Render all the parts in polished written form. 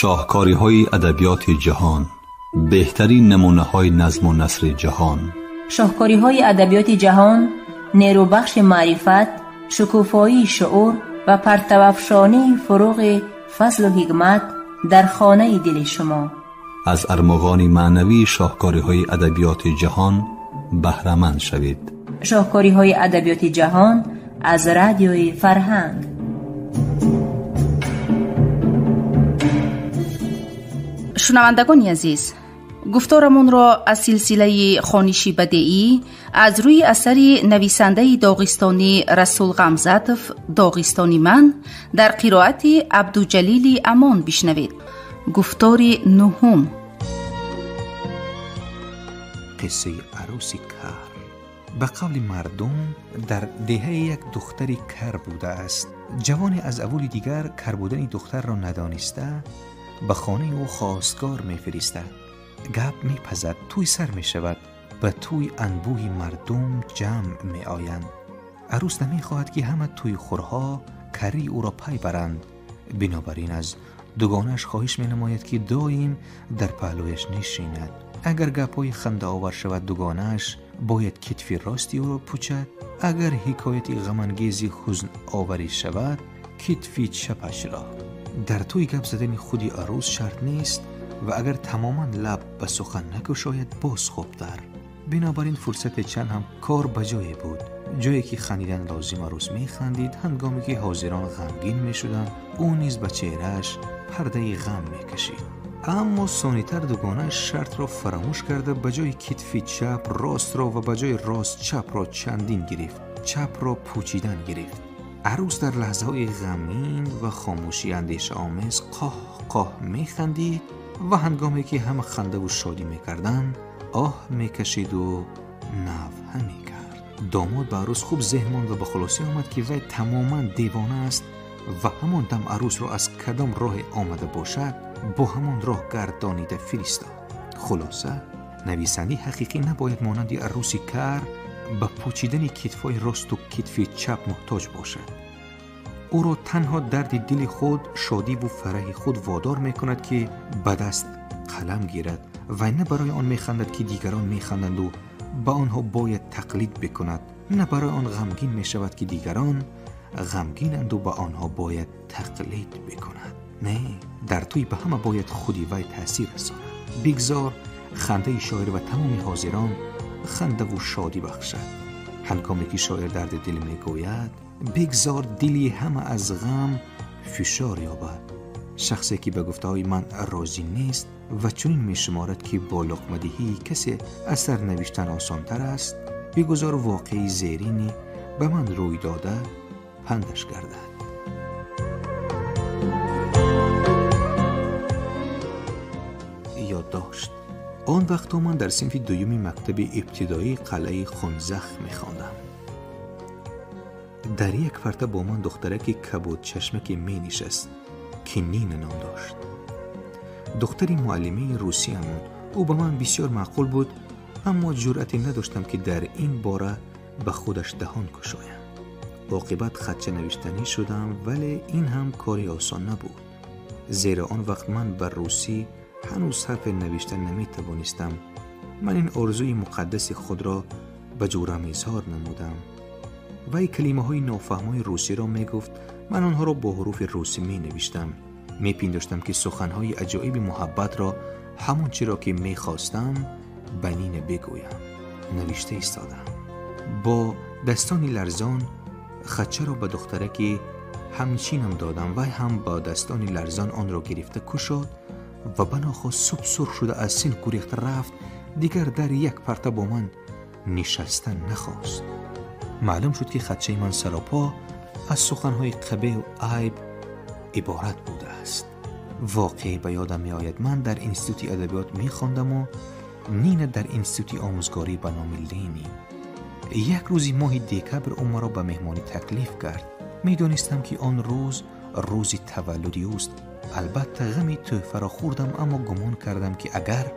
شاهکاری‌های ادبیات جهان، بهترین نمونه‌های نظم و نثر جهان. شاهکاری‌های ادبیات جهان، نیروبخش معرفت، شکوفایی شعور و پرتوافشانی فروغ فضل و حکمت در خانه دل شما. از ارمغان معنوی شاهکاری‌های ادبیات جهان بهره‌مند شوید. شاهکاری‌های ادبیات جهان از رادیوی فرهنگ. شنوندگان عزیز، گفتارمون را از سلسله خوانشی بدیعی از روی اثر نویسنده داغستانی رسول غمزاتوف داغستانی من در قرائت عبدالجلیل امان بشنوید. گفتار نهم. قصه عروسی کر. به قول مردم در دهه یک دختری کر بوده است. جوانی از اول دیگر کر بودن دختر را ندانسته به خانه او خواستگار می‌فرستد. گپ می‌پزد، توی سر می‌شود، به توی انبوه مردم جمع می‌آیند. عروس نمی‌خواهد که همه توی خورها کری او را پی برند. بنابراین از دوگانش خواهش می‌نماید که دائم در پهلویش نشیند. اگر گپ‌های خنده آور شود دوگانش باید کتف راستی او را پوشد. اگر حکایت غم‌انگیزی حزن آوری شود کتف چپش را. در توی گپ زدن خودی عروس شرط نیست و اگر تماما لب به سخن نگشاید باز خوبتر. بنابراین فرصت چند هم کار بجای بود. جایی که خندیدن لازم عروس میخندید، هنگامی که حاضران غمگین میشدند او نیز به چهرهش پرده غم میکشید. اما ثانی‌تر دوگانه شرط را فراموش کرده به جای کتف چپ راست را و به جای راست چپ را چندین گرفت. چپ را پوچیدن گرفت. عروس در لحظه‌های غمگین و خاموشی اندیشه آمیز قاه قاه میخندید و هنگامی که همه خنده و شادی میکردند آه میکشید و نوحه میکرد. داماد به عروس خوب ذهن ماند و به خلاصی آمد که وی تماما دیوانه است و همان دم عروس را از کدام راه آمده باشد با همان راه گردانیده فرستاد. خلاصه نویسنده حقیقی نباید مانند عروسی کر به پوچیدن کتفای راست و کتف چپ محتاج باشد. او را تنها درد دل خود، شادی و فرح خود وادار میکند که به دست قلم گیرد و نه برای آن میخندد که دیگران میخندند و به آنها باید تقلید بکند. نه برای آن غمگین میشود که دیگران غمگینند و به آنها باید تقلید بکند. نه، در توی به همه باید خودی وی تأثیر رساند. بگذار خنده شاعر و تمام حاضران خنده و شادی بخشد. هنگامی که شاعر درد دل میگوید بگذار دلی همه از غم فشار یابد. شخصی که به گفته‌های من راضی نیست و چنین میشمارد که با لقمه‌دهی کسی اثر نوشتن آسان‌تر است، بگذار واقعی زیرینی به من روی داده پندش گردد. یادداشت: آن وقت من در صنف دوم مکتب ابتدایی قلعه خنزخ می‌خواندم. در یک پرده با من دخترکی کبود چشمکی می نشست که نین نام داشت. دختری معلمه روسی بود. او به من بسیار معقول بود، اما جرأتی نداشتم که در این باره به خودش دهان گشایم. عاقبت خطچه نوشتنی شدم، ولی این هم کاری آسان نبود، زیرا آن وقت من بر روسی هنوز حرف نوشتن نمی توانستم. من این آرزوی مقدس خود را به جورم اظهار نمودم. وی کلمه های نافهمای روسی را می گفت. من آنها را با حروف روسی می نوشتم. می پنداشتم که سخنهای عجایب محبت را همون چی را که می خواستم به نینه بگویم. نوشته ایستادم. با دستانی لرزان خطچه را به دخترکی همنشینم دادم. وی هم با دستانی لرزان آن را گرفته کشاد و بناخواست صبح سرخ شده از سن گریخته رفت. دیگر در یک پرده با من نشستن نخواست. معلوم شد که خطچه من سراپا از سخنهای قبیح و عیب عبارت بوده است. واقعی به یادم می آید من در انستیتوت ادبیات می خواندم و نینه در انستیتوت آموزگاری به نام لینین. یک روزی ماه دکبر او مرا به مهمانی تکلیف کرد. می دانستم که آن روز روزی تولدی اوست. البته غمی تحفه را خوردم، اما گمان کردم که اگر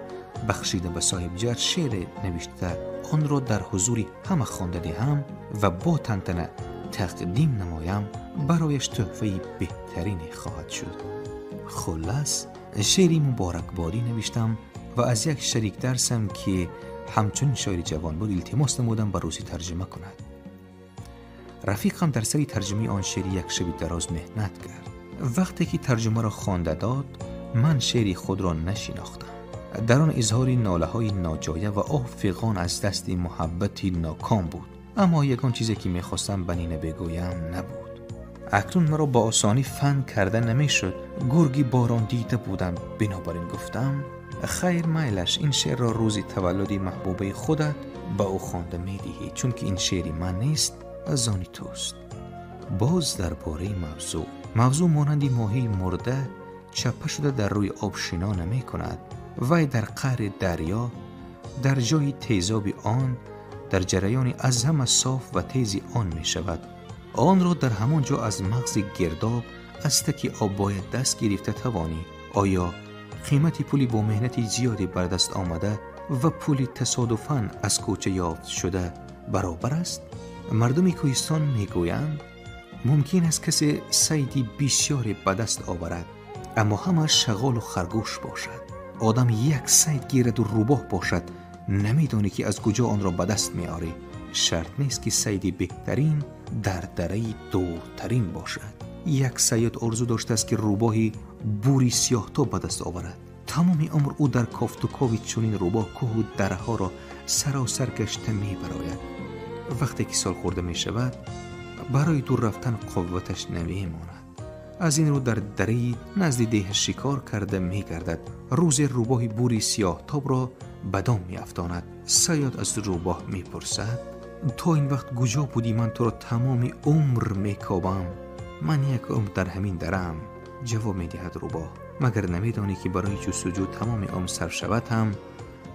بخشیده به صاحب جد شعر نوشته آن را در حضور همه خوانده دهم و با تنتنه تقدیم نمایم، برایش تحفه بهترینی خواهد شد. خلاص شعری مبارکبادی نوشتم و از یک شریک درسم که همچون شاعر جوان بود التماس نمودم به روسی ترجمه کند. رفیقم در سری ترجمه آن شعر یک شب دراز مهنت کرد. وقتی که ترجمه را خوانده داد من شعری خود را نشناختم. در آن اظهار ناله‌های ناجایه و آه فغان از دست محبتی ناکام بود، اما یگان چیزی که می‌خواستم به نینه بگویم نبود. اکنون مرا با آسانی فهم کرده نمی‌شد. گرگی باران دیده بودم، بنابراین گفتم خیر میلش، این شعر را روزی تولد محبوبه خودت به او خوانده می‌دهی، چون که این شعری من نیست، از آن توست. باز درباره موضوع مانند ماهی مرده چپه شده در روی آب شنا نمی کند. وی در قعر دریا در جای تیزاب آن در جریان از همه صاف و تیزی آن می شود. آن را در همان جا از مغز گرداب از تک آب باید دست گرفته توانی. آیا قیمت پولی با مهنت زیادی بر دست آمده و پولی تصادفاً از کوچه یافت شده برابر است؟ مردم کوهستان میگویند ممکن است کسی صیدی بسیاری به دست آورد اما همه شغال و خرگوش باشد. آدم یک صید گیرد و روباه باشد، نمیدانی که از کجا آن را به دست میاری. شرط نیست که صیدی بهترین در دره دورترین باشد. یک صیاد آرزو داشته است که روباهی بوری سیاه تا به دست آورد. تمام عمر او در کافت و کاوی چنین روباه کوه و دره ها را سراسر گشته میبراید. وقتی که سال خورده می شود برای دور رفتن قوتش نمی ماند. از این رو در دره نزد ده شکار کرده می گردد. روز روباه بوری سیاه تاب را بدام می افتاند. صیاد از روباه می پرسد تا این وقت کجا بودی؟ من تو را تمام عمر می کابم. من یک عمر در همین درم. جواب می دهد روباه مگر نمی دانی که برای جستجو تمام عمر صرف شود هم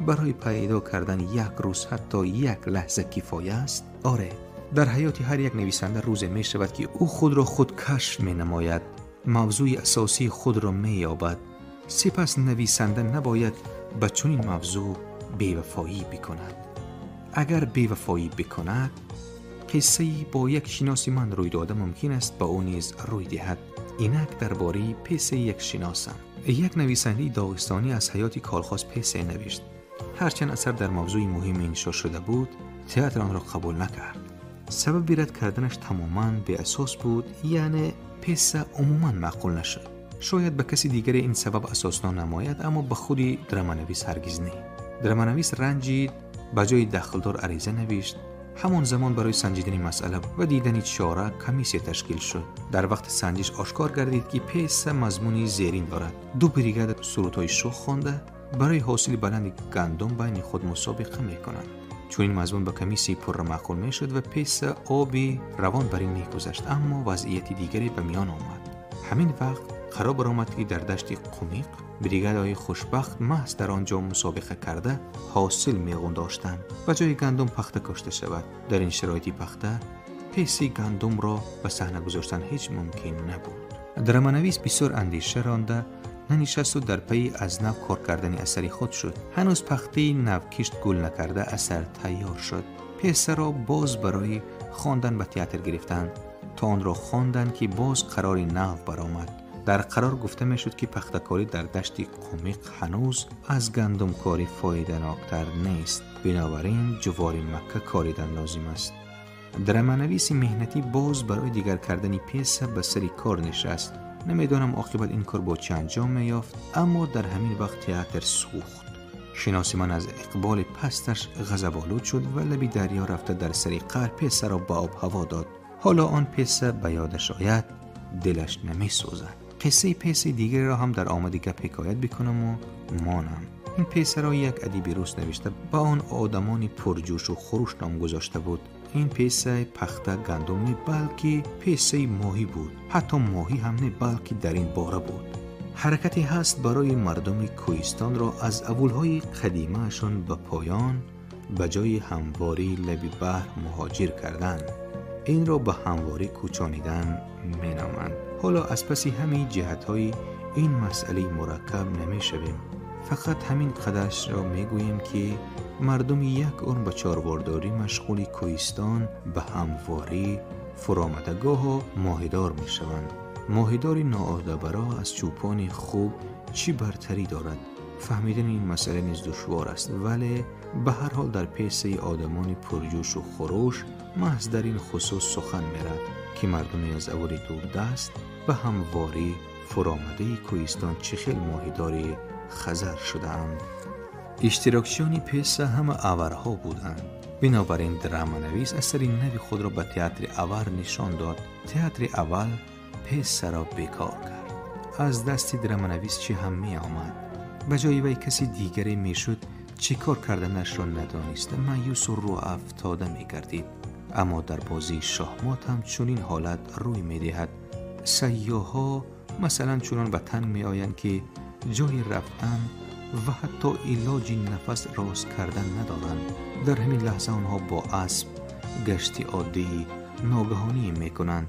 برای پیدا کردن یک روز حتی یک لحظه کفایه است؟ آره، در حیات هر یک نویسنده روزی می شود که او خود را خود کشف می نماید، موضوع اساسی خود را می یابد. سپس نویسنده نباید به چنین موضوع بی‌وفایی بکند. اگر بی‌وفایی بکند قصه‌ای با یک شناس من روی داده ممکن است با او نیز روی دهد. اینک درباره پیسه یک شناسم. یک نویسنده داغستانی از حیات کالخاص پیسه نوشت. هرچند اثر در موضوع مهم انشا شده بود، تئاتر آن را قبول نکرد. سبب رد کردنش تماما به اساس بود، یعنی پیسه عموما معقول نشد. شاید به کسی دیگر این سبب اساسنا نماید، اما به خودی درامانویس هرگز نه. درامانویس رنجید، به جای دخلدار عریضه نوشت. همان زمان برای سنجیدن مسئله و دیدن چاره کمیسیه تشکیل شد. در وقت سنجش آشکار گردید که پیسه مضمونی زیرین دارد. 2 بریگاد سرودهای شوخ خوانده برای حاصل بلند گندم بین خود مسابقه میکنند. چون این مضمون به کمیسی پر معقول میشد و پیسه آبی روان بر این میگذشت، اما وضعیت دیگری به میان آمد. همین وقت قرار برآمد که در دشت قمیق بریگادهای خوشبخت محض در آنجا مسابقه کرده حاصل میغون داشتند و جای گندم پخته کاشته شود. در این شرایطی پخته پیسه گندم را به صحنه گذاشتن هیچ ممکن نبود. درامانویس بسیار اندیشه رانده ننشست و در پی از نو کار کردن اثری خود شد. هنوز پخته نوکشت گل نکرده اثر تیار شد. پیسه را باز برای خواندن به تئاتر گرفتند تا آن را خواندند که باز قرار نو برآمد. در قرار گفته می شد که پخته‌کاری در دشت قمیق هنوز از گندم کاری فایده ناکتر نیست، بنابراین جوار مکه کاریدن لازم است. درامانویس مهنتی باز برای دیگر کردن پیسه به سری کار نشست. نمیدانم عاقبت این کار با چه انجام میافت، اما در همین وقت تئاتر سوخت. شناس من از اقبال پستش غضب‌آلود شد و لبی دریا رفته در سری قعر پیسه را به آب هوا داد. حالا آن پیسه به یادش آید، دلش نمی سوزد. قصه پیسه دیگری را هم در آمده گپ حکایت بکنم و مانم. این پیسه را یک ادیب روس نوشته، با آن آدمانی پرجوش و خروش نام گذاشته بود. این پیسه پخته گندم نه بلکه پیسه ماهی بود. حتی ماهی هم نه بلکه در این باره بود. حرکتی هست برای مردم کوهستان را از اولهای قدیمهشان به پایان به جای همواری لب بحر مهاجر کردن. این را به همواری کوچانیدن می نامند. حالا از پسی همین جهتهای این مسئله مرکب نمی شویم. فقط همین قدرش را می گوییم که مردم یک عمر به چاروارداری مشغول کوهستان به همواری فرامدگاه و ماهیدار می شوند. ماهیدار ناعهده‌برا از چوپان خوب چی برتری دارد؟ فهمیدن این مسئله نیز دشوار است، ولی به هر حال در پیسه آدمان پرجوش و خروش محض در این خصوص سخن می‌رود که مردمی از اول دوردست به همواری فرآمده کوهستان چخیل ماهیداری خزر شدند. اشتراکچیان پیسه همه آورها بودند. بنابراین درامانویس اثری نوی خود را به تئاتر آور نشان داد. تئاتر اول پیسه را بیکار کرد. از دست درامانویس چی هم می آمد. به جای وی کسی دیگری می شد. چی کار کردنش را ندانست. مایوس و رو افتاده می گردید. اما در بازی شاهمات هم چنین حالت روی می دهد. سیاها مثلا چنان به تن می آیند که جای رفتن و حتی علاج نفس راست کردن ندارند. در همین لحظه آنها با اسب گشتی عادی ناگهانی می کنند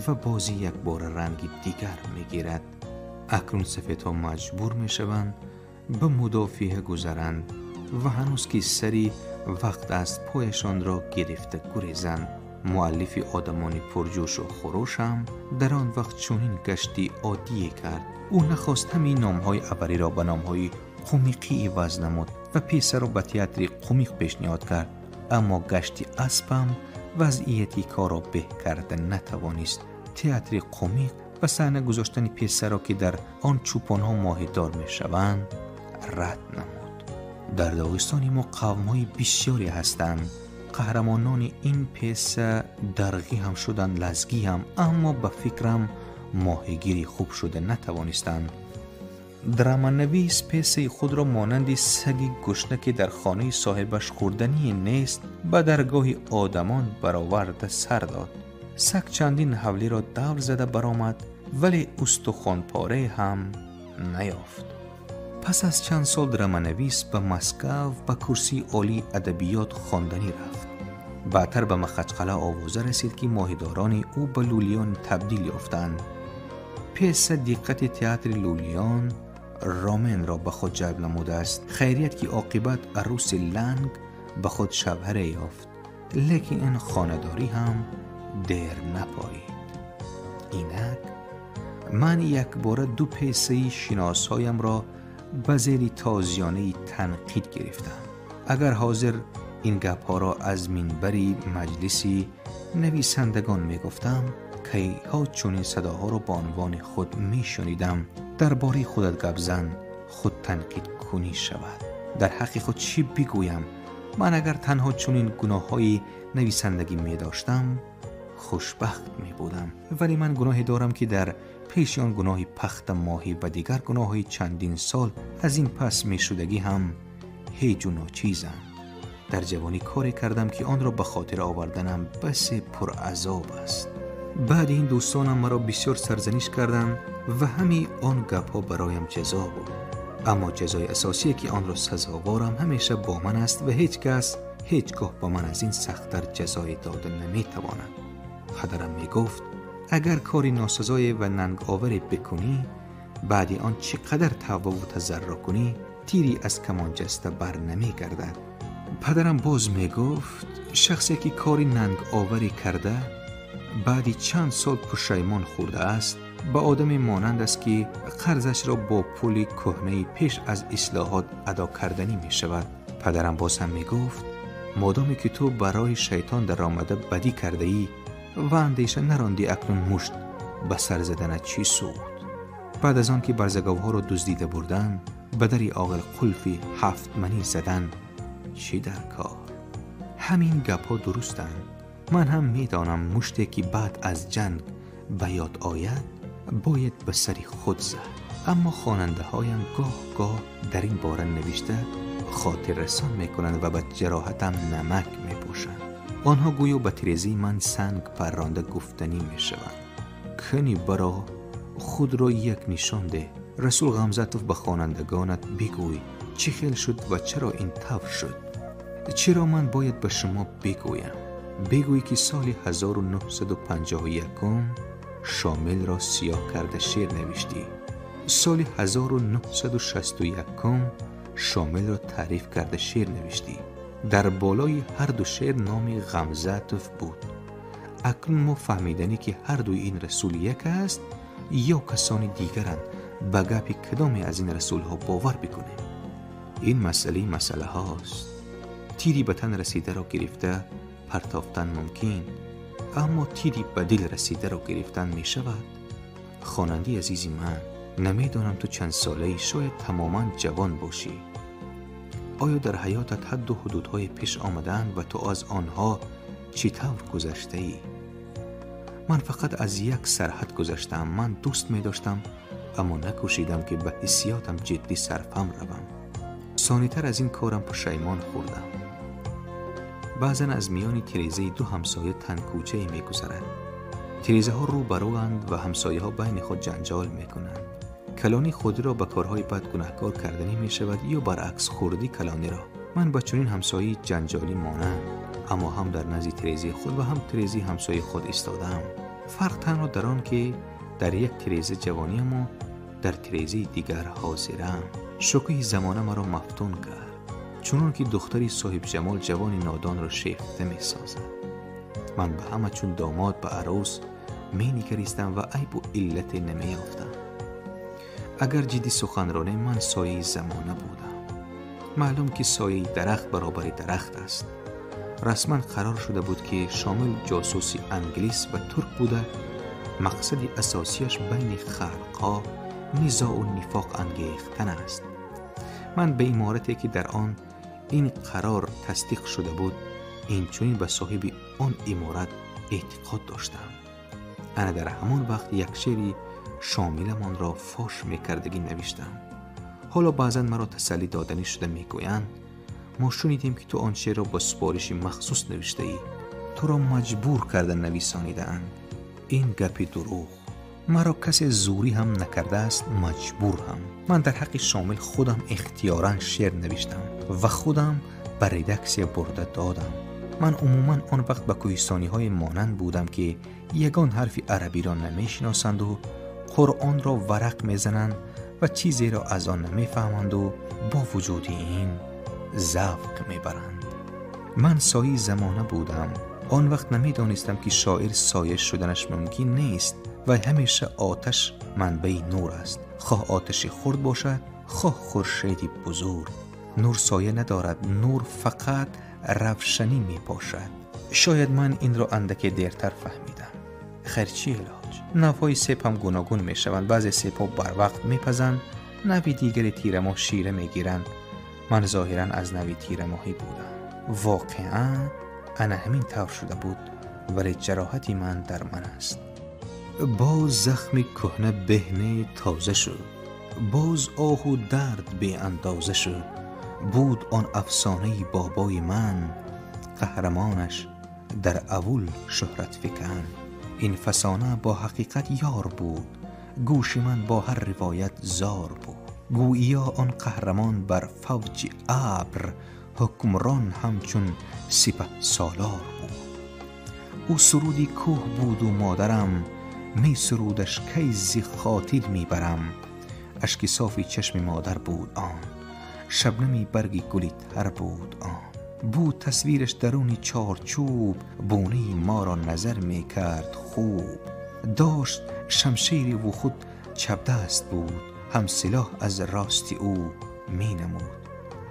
و بازی یک بار رنگی دیگر می گیرد. اکنون سفیدها مجبور می شوند به مدافعه گذرند و هنوز که سری وقت است پایشان را گرفته گریزند. مؤلف آدمان پرجوش و خروش هم در آن وقت چنین گشتی عادی کرد. او نخواست همین نامهای اولی را به نامهای قمیقی عوض نمود و پیسه را به تئاتر قمیق پیشنهاد کرد، اما گشتی اسبم وضعیتی کار را به کرده نتوانست. تئاتر قمیق و صحنه گذاشتن پیسه را که در آن چوپانها ماهیدار می شوند رد نمود. در داغستان ما قوم‌های بسیاری هستند. قهرمانان این پیسه درغی هم شدند، لزگی هم، اما به فکرم ماهیگیری خوب شده نتوانستند. درامانویس پیسه خود را مانند سگی گشنه که در خانه صاحبش خوردنی نیست به درگاه آدمان برآورده سر داد. سگ چندین حوله را دور زده برآمد ولی استخوان پاره هم نیافت. پس از چند سال درامانویس به مسکو به کرسی عالی ادبیات خواندنی رفت. بعدتر به مخچقله آوازه رسید که ماهیداران او به لولیان تبدیل یافتند. پیسه دقت تئاتر لولیان رامن را به خود جلب نموده است. خیریت که عاقبت عروس لنگ به خود شوهره یافت، لیکن این خانه‌داری هم دیر نپایید. اینک من یک بار دو پیسه شناسهایم را به زیر تازیانه تنقید گرفتم. اگر حاضر این گپ ها را از منبری مجلسی نویسندگان می گفتم که ها چون این صداها را با عنوان خود می شنیدم. درباره خودت گپ زن خود تنقید کنی شود. در حق خود چی بگویم؟ من اگر تنها چون این گناه های نویسندگی می داشتم خوشبخت می بودم، ولی من گناهی دارم که در پیش آن گناهی پخت ماهی و دیگر گناهی چندین سال از این پس می شدگی هم هیچ و ناچیزم. در جوانی کاری کردم که آن را به خاطر آوردنم بس پر عذاب است. بعد این دوستانم مرا بسیار سرزنش کردند و همین آن گپ ها برایم جزا بود. اما جزای اساسی که آن را سزاوارم همیشه با من است و هیچ کس هیچگاه با من از این سخت‌تر جزای داده نمیتواند. پدرم میگفت اگر کاری ناسزای و ننگ آوری بکنی، بعد آن چقدر توبه و تضرع کنی، تیری از کمان جسته بر نمی گردد. پدرم باز میگفت شخصی که کاری ننگ آوری کرده بعدی چند سال پشیمان خورده است، با آدم مانند است که قرضش را با پول کهنه پیش از اصلاحات ادا کردنی می شود. پدرم باز هم می گفت مادامی که تو برای شیطان در آمده بدی کرده ای و اندیشه نراندی اکنون مشت به سر زدن چی سود؟ بعد از آن که برزگاوها را دزدیده بردن به دری عاقل قلفی 7 منی زدن، چی در کار؟ همین گپ ها درستند. من هم می دانم مشتی که بعد از جنگ به یاد آید باید به سری خود زد، اما خواننده هایم گاه در این باره نوشته خاطر رسان می کنند و به جراحتم نمک می پوشند. آنها گویا به تیرزی من سنگ پرانده گفتنی می شوند. کنی برا خود را یک نشان ده. رسول غمزتوف به خوانندگانت بگوی چی خیل شد و چرا این طور شد. چرا من باید به شما بگویم؟ بگوی که سال 1951 شامل را سیاه کرده شعر نوشتی. سال 1961 شامل را تعریف کرده شعر نوشتی. در بالای هر دو شعر نام غمزتوف بود. اکنون ما فهمیدنی که هر دوی این رسول یک است یا کسانی دیگرند به گپ کدام از این رسول ها باور بکنیم؟ این مسئله هاست. تیری به تن رسیده را گرفته پرتافتن ممکن، اما تیری به دل رسیده را گرفتن می شود؟ خواننده عزیزی من، نمیدانم تو چند ساله‌ای، شاید تماما جوان باشی. آیا در حیاتت حد و حدودهای پیش آمدند و تو از آنها چطور گذشته ای؟ من فقط از یک سرحد گذشتم. من دوست می داشتم اما نکوشیدم که به حسیاتم جدی صرفم روم. ثانی‌تر از این کارم پشیمان خوردم. بعضن از میان تریزه دو همسایه تن کوچه می گذرند. تریزه ها رو بروند و همسایه ها بین خود جنجال می کنند. کلانی خود را به کارهای بد گناهکار کردنی می شود یا برعکس خوردی کلانی را. من با چنین همسایه جنجالی مانم، اما هم در نزد تریزه خود و هم تریزه همسایه خود ایستادم. فرق تنها در آن که در یک تریزه جوانیم و در تریزه دیگر حاضرم. شوکه زمانه مرا مفتون کرد، چون که دختری صاحب جمال جوان نادان را شیفته می سازد. من به همه چون داماد به عروس می نگریستم و عیب و علت نمی یافتم. اگر جدی سخنرانی، من سایه زمانه بودم. معلوم که سایه درخت برابر درخت است. رسما قرار شده بود که شامل جاسوسی انگلیس و ترک بوده. مقصد اساسیش بین خلقها نزاع و نفاق انگیختن است. من به امارتی که در آن این قرار تصدیق شده بود، این چنین به صاحب آن امارت اعتقاد داشتم. انا در همان وقت یک شعری شاملمان را فاش میکردگی نوشتم. حالا بعضا مرا تسلی دادنی شده میگویند ما شنیدیم که تو آن شعر را با سپارش مخصوص نوشته ای، تو را مجبور کردن نویسانیده‌اند. این گپ دروغ. مرا کسی زوری هم نکرده است، مجبور هم. من در حق شامل خودم اختیاراً شعر نوشتم و خودم به ریدکسی برده دادم. من عموماً آن وقت به کوهستانی های مانند بودم که یگان حرف عربی را نمیشناسند و قرآن را ورق میزنند و چیزی را از آن نمیفهمند و با وجود این ذوق میبرند. من سایه زمانه بودم. آن وقت نمیدانستم که شاعر سایه شدنش ممکن نیست و همیشه آتش منبع نور است، خواه آتشی خرد باشد خواه خورشیدی بزرگ. نور سایه ندارد، نور فقط روشنی می پاشد. شاید من این را اندکی دیرتر فهمیدم. خیر چی علاج؟ نوای سیب هم گوناگون می شوند. بعضی سیب ها بر وقت می پزند، نوی دیگری تیر ماه شیره می گیرند. من ظاهرا از نوی تیر ماهی بودم. واقعا انا همین طور شده بود، ولی جراحتی من در من است. باز زخم کهنه بهنه تازه شد، باز آه و درد به اندازه شد. بود آن افسانه بابای من، قهرمانش در اول شهرت فکن. این فسانه با حقیقت یار بود، گوش من با هر روایت زار بود. گوییا آن قهرمان بر فوج ابر، حکمران همچون سپه سالار بود. او سرودی کوه بود و مادرم، می سرودش کی ز خاطر می برم. اشک صافی چشم مادر بود آن، شبنمی برگی گلی تر بود آن. بود تصویرش درونی چارچوب، بونه ما را نظر می کرد خوب. داشت شمشیری و خود چپ دست بود، هم سلاح از راستی او می نمود.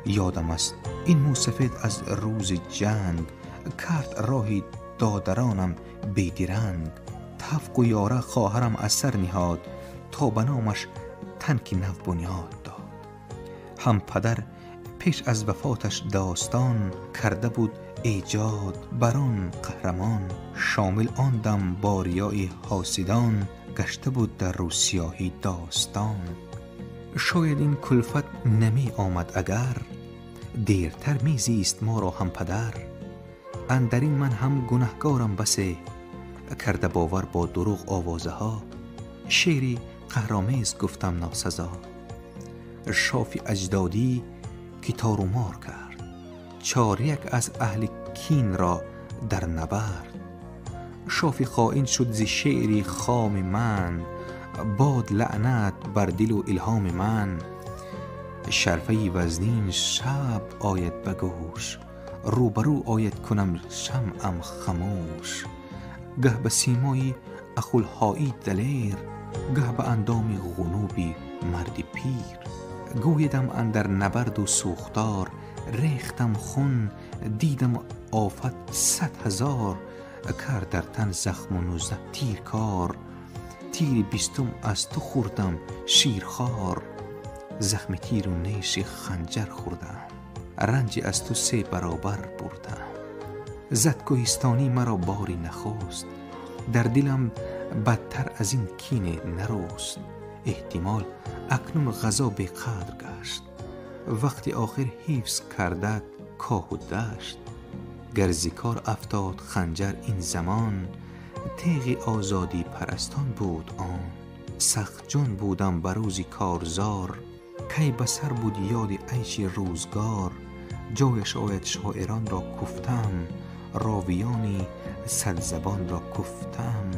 یادم است این موسفید از روز جنگ، کرد راهی دادرانم بیدرنگ. تفق و یاره خواهرم از سر نهاد، تا بنامش تنکی نو بنیاد داد. هم پدر پیش از وفاتش داستان، کرده بود ایجاد بران قهرمان. شامل آن دم با ریای حاسدان، گشته بود در رو سیاهی داستان. شاید این کلفت نمی آمد اگر، دیرتر می زیست ما را هم پدر. اندرین من هم گناهکارم بسه، کرده باور با دروغ آوازه ها. شعری قهرآمیز گفتم ناسزا، شافی اجدادی که تار و مار کرد. چاریک از اهل کین را در نبرد. شافی خائن شد ز شعری خام من، باد لعنت بر دل و الهام من. شرفه وزنین شب آید به گوش، روبرو آید کنم شمعم خموش. گه به سیمای اخولهایی دلیر، گه به اندام غنوبی مردی پیر. گویدم اندر نبرد و سوختار، ریختم خون دیدم آفت 100,000. کرد در تن زخم و 19 تیر کار، تیر 20 از تو خوردم شیرخوار. زخم تیر و نیش خنجر خوردم، رنجی از تو 3 برابر بردم. زد کوهستانی مرا باری نخست، در دلم بدتر از این کینه نرست. احتمال اکنون غذا به قدر گشت، وقتی آخر حفظ کرده کاه و دشت. گر زکار افتاد خنجر این زمان، تیغ آزادی پرستان بود آن. سخت جان بودم بروزی کارزار، کی بسر بود یاد عیش روزگار. جایش آید شاعران را کفتم، راویانی 100 زبان را کفتم.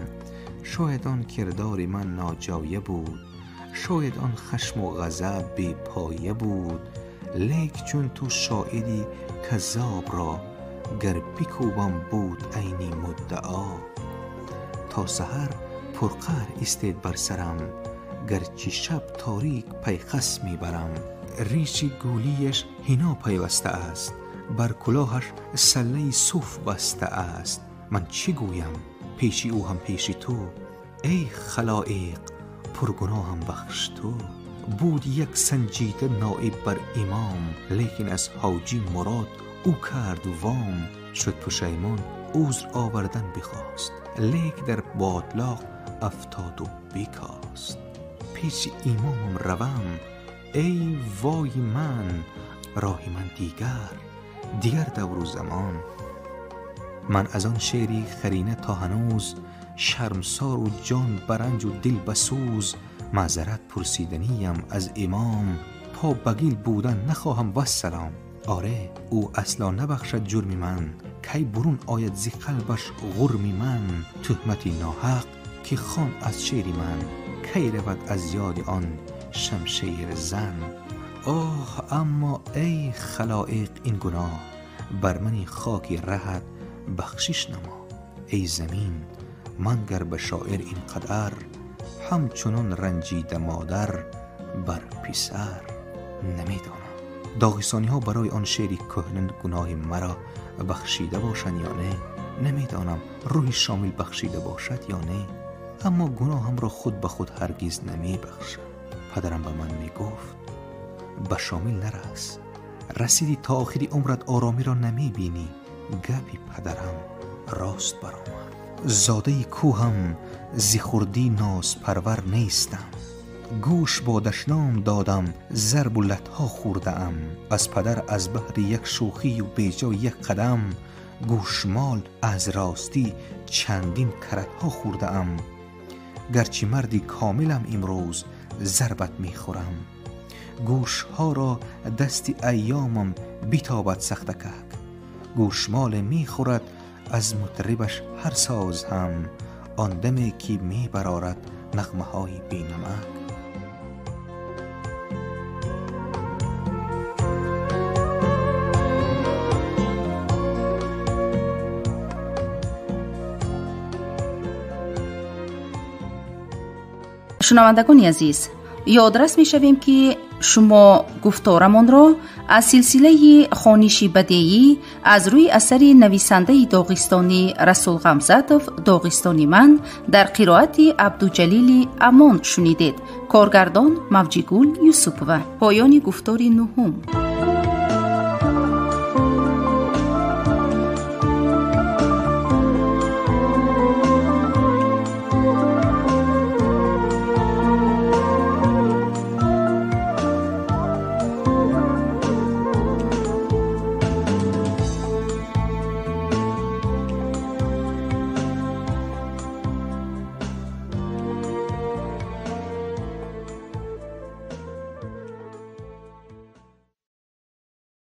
شاید آن کردار من ناجایه بود، شاید آن خشم و غضب بی پایه بود. لیک چون تو شاعری کذاب را، گر بکوبم بود عینی مدعا. تا سحر پرقهر استید بر سرم، گرچه شب تاریک پیخست میبرم. ریش گولیش هینا پیوسته است، بر کلاهش سله صوف بسته است. من چه گویم پیشی او هم پیشی تو، ای خلایق پرگناهم بخش تو. بود یک سنجیده نائب بر امام، لیکن از حاجی مراد او کرد وام. شد پشیمان عذر آوردن بخواست، لیک در باطلاق افتاد و بکاست. پیش امامم روم ای وای من، راه من دیگر دور و زمان. من از آن شعری خرینه تا هنوز، شرمسار و جان برنج و دل بسوز. معذرت پرسیدنیم از امام، پا بگیل بودن نخواهم والسلام. آره او اصلا نبخشد جرم من، کی برون آید زی قلبش غرم من. تهمتی ناحق که خوان از شعر من، کی رود از یاد آن شمشیر زن. آه اما ای خلایق این گناه، بر من خاک رهت بخشش نما. ای زمین من گر به شاعر این قدر، همچنان رنجیده مادر بر پسر. نمیدانم داغستانی ها برای آن شعری کهنه گناه مرا بخشیده باشند یا نه. نمیدانم روح شامل بخشیده باشد یا نه، اما گناهم را خود به خود هرگز نمی بخشم. پدرم به من می گفت به شامل نرس، رسیدی تا آخری عمرت آرامی را نمی بینی. گپی پدرم راست برآمد، زاده کوهم ز خردی ناز پرور نیستم. گوش با دشنام دادم ضرب و لتها خورده ام. از پدر از بهر یک شوخی و بیجا یک قدم، گوشمال از راستی چندین کرتها خورده ام. گرچه مردی کاملم امروز ضربت میخورم، گوشها را دستی ایامم بیتابد سختکک. گوشمال میخورد از مطربش هر ساز هم، آن دمی که میبرارد نغمه های بینمک. شنوندگان عزیز، یادرس می شویم که شما گفتارمان را از سلسله خوانشی بدیعی از روی اثر نویسنده داغستانی رسول غمزاتوف داغستانی من در قرائت عبدالجلیل امان شنیدید. کارگردان موجیگول یوسفوه. پایان گفتار نهم.